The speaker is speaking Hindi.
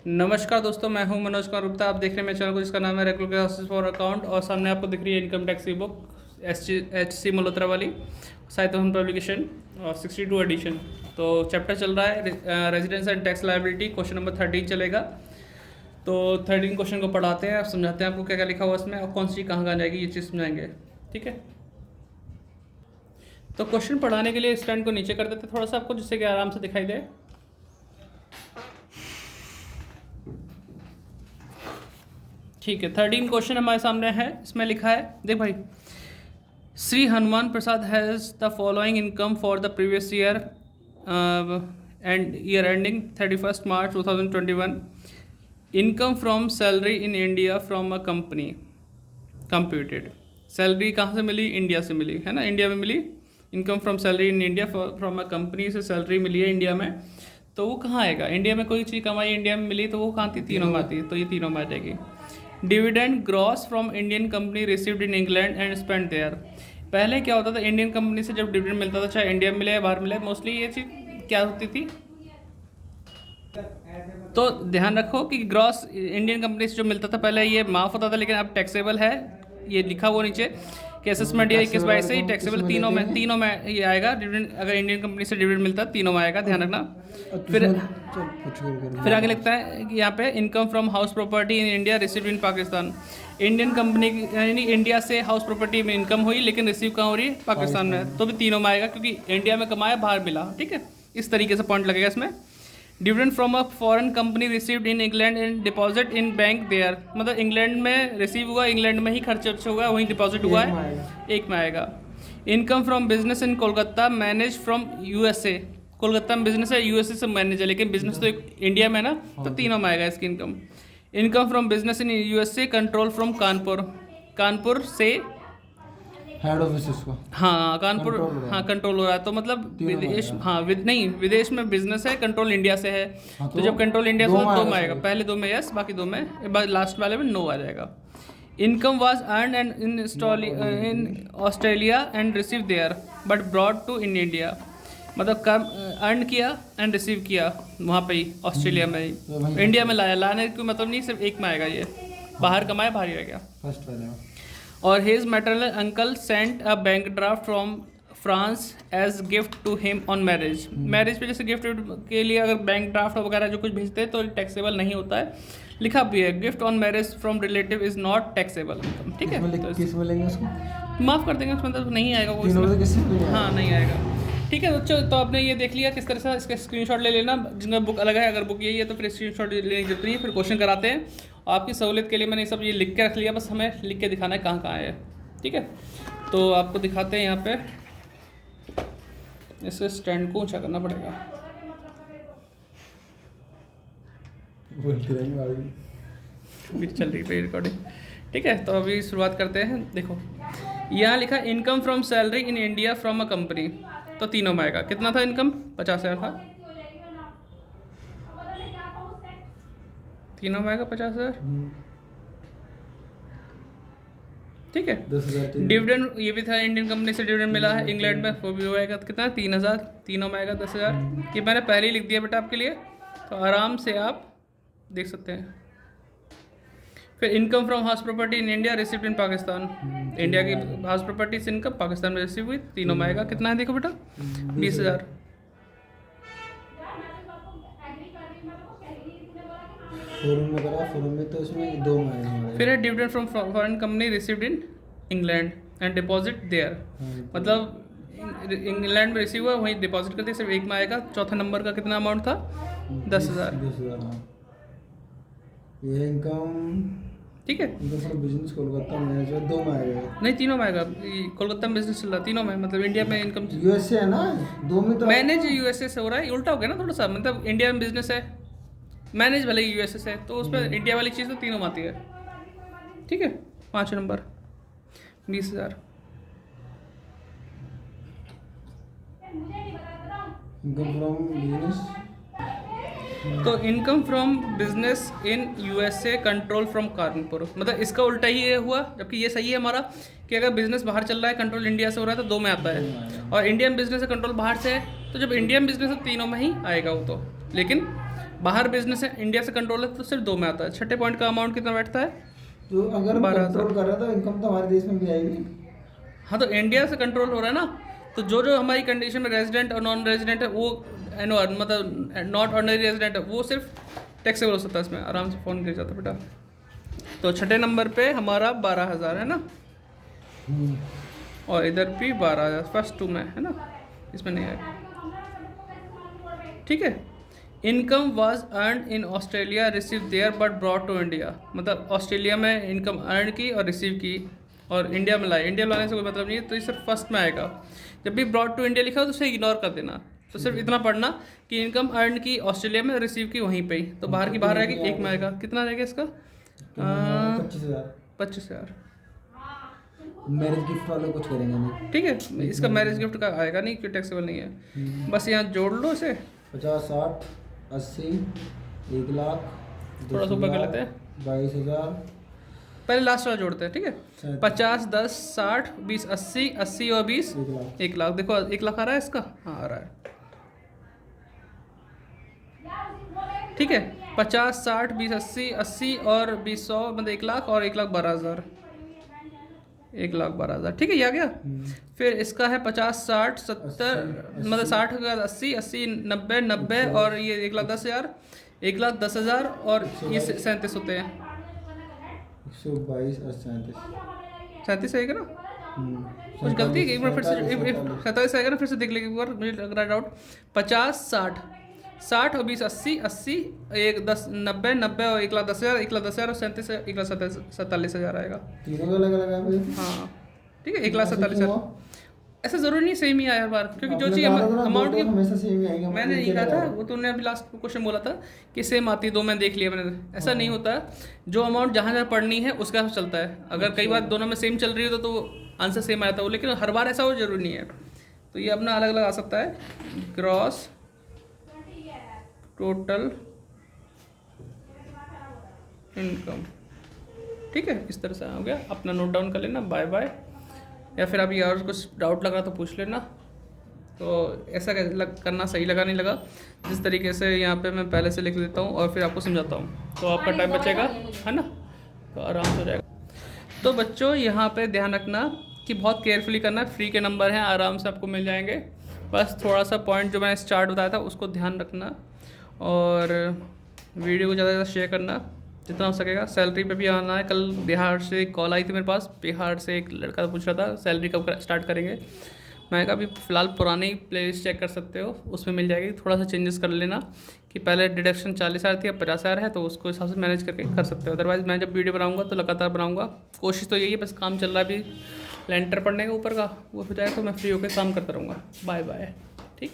नमस्कार दोस्तों, मैं हूं मनोज कुमार गुप्ता। आप देख रहे हैं मेरे चैनल को जिसका नाम है रेगुलर क्लासेस फॉर अकाउंट। और सामने आपको दिख रही है इनकम टैक्स की बुक HC मल्होत्रा वाली, साहित्यवन पब्लिकेशन और 62 एडिशन। तो चैप्टर चल रहा है residence and tax liability, question number 13 चलेगा। तो 13 क्वेश्चन को पढ़ाते हैं, आप समझाते हैं आपको क्या क्या लिखा हुआ इसमें और कौन सी चीज़ कहाँ जाएगी, ये चीज़ समझाएंगे। ठीक है, तो क्वेश्चन पढ़ाने के लिए स्टैंड को नीचे कर देते थोड़ा सा आपको, जिससे कि आराम से दिखाई दे। ठीक है, 13 क्वेश्चन हमारे सामने है। इसमें लिखा है, देख भाई, Shri Hanuman Prasad has the following income for the previous year and year ending 31 March 2021। Income from salary in India from a company computed. Salary कहाँ से मिली? इंडिया से मिली, है ना, इंडिया में मिली। Income from salary in India from a company से सैलरी मिली है इंडिया में, तो वो कहाँ आएगा? इंडिया में कोई चीज़ कमाई इंडिया में मिली तो वो कहाँ थी? तीनों में आती है, तो ये तीनों में आ जाएगी। Dividend gross from Indian company received in England and spend there. पहले क्या होता था, इंडियन कंपनी से जब डिविडेंड मिलता था, चाहे इंडिया में मिले या बाहर मिले, मोस्टली ये चीज़ क्या होती थी? तो ध्यान रखो कि ग्रॉस इंडियन कंपनी से जो मिलता था पहले, ये माफ़ होता था, लेकिन अब टैक्सेबल है। ये लिखा हुआ नीचे कि असेसमेंट या 21-22 से ही टैक्सेबल तीनों में ये आएगा। डिविडेंड अगर इंडियन कंपनी से डिविडेंड मिलता है तीनों में आएगा, ध्यान रखना। फिर आगे लिखता है कि यहाँ पे income from house property in India received in Pakistan. Indian company यानी इंडिया से हाउस प्रॉपर्टी में इनकम हुई, लेकिन रिसीव कहाँ हो रही है? पाकिस्तान में, तो भी तीनों में आएगा, क्योंकि इंडिया में कमाया, बाहर मिला। ठीक है, इस तरीके से पॉइंट लगेगा इसमें। Dividend from a foreign company received in England and deposit in bank there, मतलब इंग्लैंड में रिसीव हुआ, इंग्लैंड में ही खर्च हुआ, वहीं डिपॉजिट हुआ है, एक में आएगा। Income from business in Kolkata manage from USA। Kolkata में बिजनेस है, USA से मैनेज है, लेकिन बिजनेस तो इंडिया में ना, तो तीनों में आएगा इसकी income. Income from business in USA control from Kanpur. Kanpur से हेड ऑफिस इसको, हाँ, कानपुर, हाँ, कंट्रोल हो रहा है, तो मतलब विदेश, हाँ, नहीं, विदेश में बिजनेस है, कंट्रोल इंडिया से है। तो जब कंट्रोल इंडिया से दो में आएगा, पहले दो में यस, बाकी दो में, लास्ट वाले में नो आ जाएगा। Income was earn and in Australia and receive there but brought to in India, मतलब कम अर्न किया एंड रिसीव किया वहाँ पे ही, ऑस्ट्रेलिया में ही, इंडिया में लाने का मतलब नहीं, सिर्फ एक में आएगा, ये बाहर कमाया, बाहर ही रह गया फर्स्ट वाला। और his maternal uncle sent a bank draft from France as gift to him on marriage. Marriage पे जैसे गिफ्ट के लिए अगर बैंक ड्राफ्ट वगैरह जो कुछ भेजते हैं तो टैक्सेबल नहीं होता है, लिखा भी है, gift on marriage from relative is not taxable. ठीक है, तो किस में लेंगे उसको? माफ़ कर देंगे, उसमें तो नहीं आएगा वो इसमें, हाँ, नहीं आएगा। ठीक है बच्चों, तो आपने ये देख लिया किस तरह से, इसका स्क्रीनशॉट ले लेना, जिनका बुक अलग है, अगर बुक यही है तो फिर स्क्रीनशॉट लेने की जरूरत नहीं है। फिर क्वेश्चन कराते हैं, आपकी सहूलियत के लिए मैंने सब ये लिख के रख लिया, बस हमें लिख के दिखाना है कहाँ कहाँ है। ठीक है, तो आपको दिखाते हैं यहाँ पे, इस स्टैंड को ऊंचा करना पड़ेगा। फिर चल रही है रिकॉर्डिंग। ठीक है, तो अभी शुरुआत करते हैं। देखो यहाँ लिखा income from salary in India from a company, तो तीनों में आएगा। कितना था इनकम? 50,000 था, तीनों में आएगा 50,000। ठीक है, 10,000 डिविडेंड ये भी था, इंडियन कंपनी से डिविडेंड मिला है इंग्लैंड में, वो भी आएगा कितना? 3,000, तीनों में आएगा 10,000। ये मैंने पहले ही लिख दिया बेटा आपके लिए, तो आराम से आप देख सकते हैं। फिर income from house property in India received in Pakistan, India की हाउस प्रॉपर्टी से इनकम पाकिस्तान में रिसीव हुई, तीनों में आएगा। कितना है देखो बेटा? 20,000। फोरम में तो इसमें दो में आएगा। फिर है dividend from foreign company received in England and deposit there, मतलब इंग्लैंड में रिसीव हुआ, वहीं डिपॉजिट करते, सिर्फ एक में आएगा। चौथा नंबर का कितना अमाउंट था? 10,000। ये इनकम, ठीक है, बिजनेस कोलकाता में जो दो में आएगा, नहीं तीनों में आएगा। कोलकाता में बिजनेस चल रहा, तीनों में, मतलब इंडिया में इनकम USA है ना, दो में तो मैनेज USA से हो रहा है, उल्टा हो गया ना थोड़ा सा, मतलब इंडिया में बिजनेस है, मैनेज भले ही USA से, तो उस पर इंडिया वाली चीज़ तो तीनों में आती है। ठीक है, 5 नंबर 20,000। इनकम फ्रॉम बिजनेस, तो income from business in USA control from Kanpur, मतलब इसका उल्टा ही ये हुआ, जबकि ये सही है हमारा कि अगर बिजनेस बाहर चल रहा है, कंट्रोल इंडिया से हो रहा है, तो दो में आता है, और इंडियन बिजनेस है, कंट्रोल बाहर से है, तो जब इंडियन बिजनेस है तीनों में ही आएगा वो तो। लेकिन बाहर बिजनेस है, इंडिया से कंट्रोल है तो सिर्फ 2 में आता है। छठे पॉइंट का अमाउंट कितना बैठता है? तो अगर 12,000। कंट्रोल कर रहा है तो इनकम तो हमारे देश में भी आएगी। हाँ तो इंडिया से कंट्रोल हो रहा है ना, तो जो जो हमारी कंडीशन में रेजिडेंट और नॉन रेजिडेंट है वो मतलब नॉट ऑर्डिनरी रेजिडेंट है वो सिर्फ टैक्सेबल हो सकता है इसमें। आराम से फ़ोन गिर जाता है बेटा। तो छठे नंबर पे हमारा 12,000 है ना, और इधर भी 12,000 फर्स्ट 2 में है ना, इसमें नहीं आएगा। ठीक है। Income was earn in Australia receive there but brought to India, मतलब ऑस्ट्रेलिया में इनकम अर्न की और रिसीव की और इंडिया में लाए। इंडिया में लाने से कोई मतलब नहीं है, तो ये सिर्फ फर्स्ट में आएगा। जब भी ब्रॉट टू इंडिया लिखा हो तो उसे इग्नोर कर देना। तो सिर्फ इतना पढ़ना कि इनकम अर्न की ऑस्ट्रेलिया में, रिसीव की वहीं पे ही, तो बाहर की बाहर रहेगी, एक में आएगा। कितना रहेगा इसका? 25,000। मैरिज गिफ्ट वाले कुछ करेंगे नहीं। ठीक है, इसका मैरिज गिफ्ट का आएगा नहीं क्योंकि टैक्सेबल नहीं है। बस यहाँ जोड़ लो इसे, 50, 60, 80, 1 लाख, थोड़ा सा ऊपर कर लेते हैं, 22,000। पहले लास्ट वाला जोड़ते हैं। ठीक है, 50, 10, 60, 20, 80, 80 और 20, 1 लाख। देखो 1 लाख आ रहा है इसका, हाँ आ रहा है। ठीक है, 50, 60, 20, 80, 80 और 20, 100 मतलब 1 लाख और 1,12,000, 1,12,000। ठीक है, ये आ गया। फिर इसका है 50, 60, 70 मतलब 60 का 80, 80, 90, 90 और ये 1,10,000, 1,10,000 और ये 37 होते हैं। 122 और 37। 37 आएगा ना, कुछ गलती है, एक बार फिर से 47 आएगा ना, फिर से देख लेंगे एक बार, मुझे लग रहा है डाउट। 50, 60, 60 और 20, 80, 80, 1, 10, 90, 90 और 1,10,000, 1,10,000 और 37, 1,47,000 आएगा। तीनों का अलग अलग है भाई। हाँ ठीक है, 1,47,000। ऐसा जरूरी नहीं सेम ही आए हर बार, क्योंकि जो चीज़ अमाउंट की हमेशा सेम ही आएंगे। मैंने नहीं कहा था, वो तूने अभी लास्ट क्वेश्चन बोला था कि सेम आती है, 2 में देख लिया मैंने। ऐसा नहीं होता है, जो अमाउंट जहाँ जहाँ पढ़नी है उसका हिसाब चलता है। अगर कई बार दोनों में सेम चल रही हो तो आंसर सेम आया था, लेकिन हर बार ऐसा हो जरूरी नहीं है। तो ये अपना अलग अलग आ सकता है। ग्रॉस टोटल इनकम, ठीक है, इस तरह से हो गया। अपना नोट डाउन कर लेना। Bye bye. या फिर अभी और कुछ डाउट लगा तो पूछ लेना। तो ऐसा करना सही लगा नहीं लगा, जिस तरीके से यहाँ पे मैं पहले से लिख देता हूँ और फिर आपको समझाता हूँ, तो आपका टाइम बचेगा, है ना, तो आराम से हो जाएगा। तो बच्चों यहाँ पे ध्यान रखना कि बहुत केयरफुली करना। फ्री के नंबर हैं, आराम से आपको मिल जाएंगे। बस थोड़ा सा पॉइंट जो मैंने स्टार्ट बताया था उसको ध्यान रखना, और वीडियो को ज़्यादा से ज़्यादा शेयर करना जितना हो सकेगा। सैलरी पे भी आना है। कल बिहार से एक कॉल आई थी मेरे पास, बिहार से एक लड़का पूछ रहा था सैलरी कब स्टार्ट करेंगे। मैं कहा अभी फ़िलहाल पुरानी प्लेलिस्ट चेक कर सकते हो, उसमें मिल जाएगी। थोड़ा सा चेंजेस कर लेना कि पहले डिडक्शन 40,000 थी, अब 50,000 है, तो उसको हिसाब से मैनेज करके कर सकते हो। अदरवाइज़ मैं जब वीडियो बनाऊंगा तो लगातार बनाऊंगा। कोशिश तो यही है, बस काम चल रहा है अभी लेंटर पड़ने का ऊपर का, वो हो जाए तो मैं फ्री होकर काम करता रहूँगा। Bye bye. ठीक।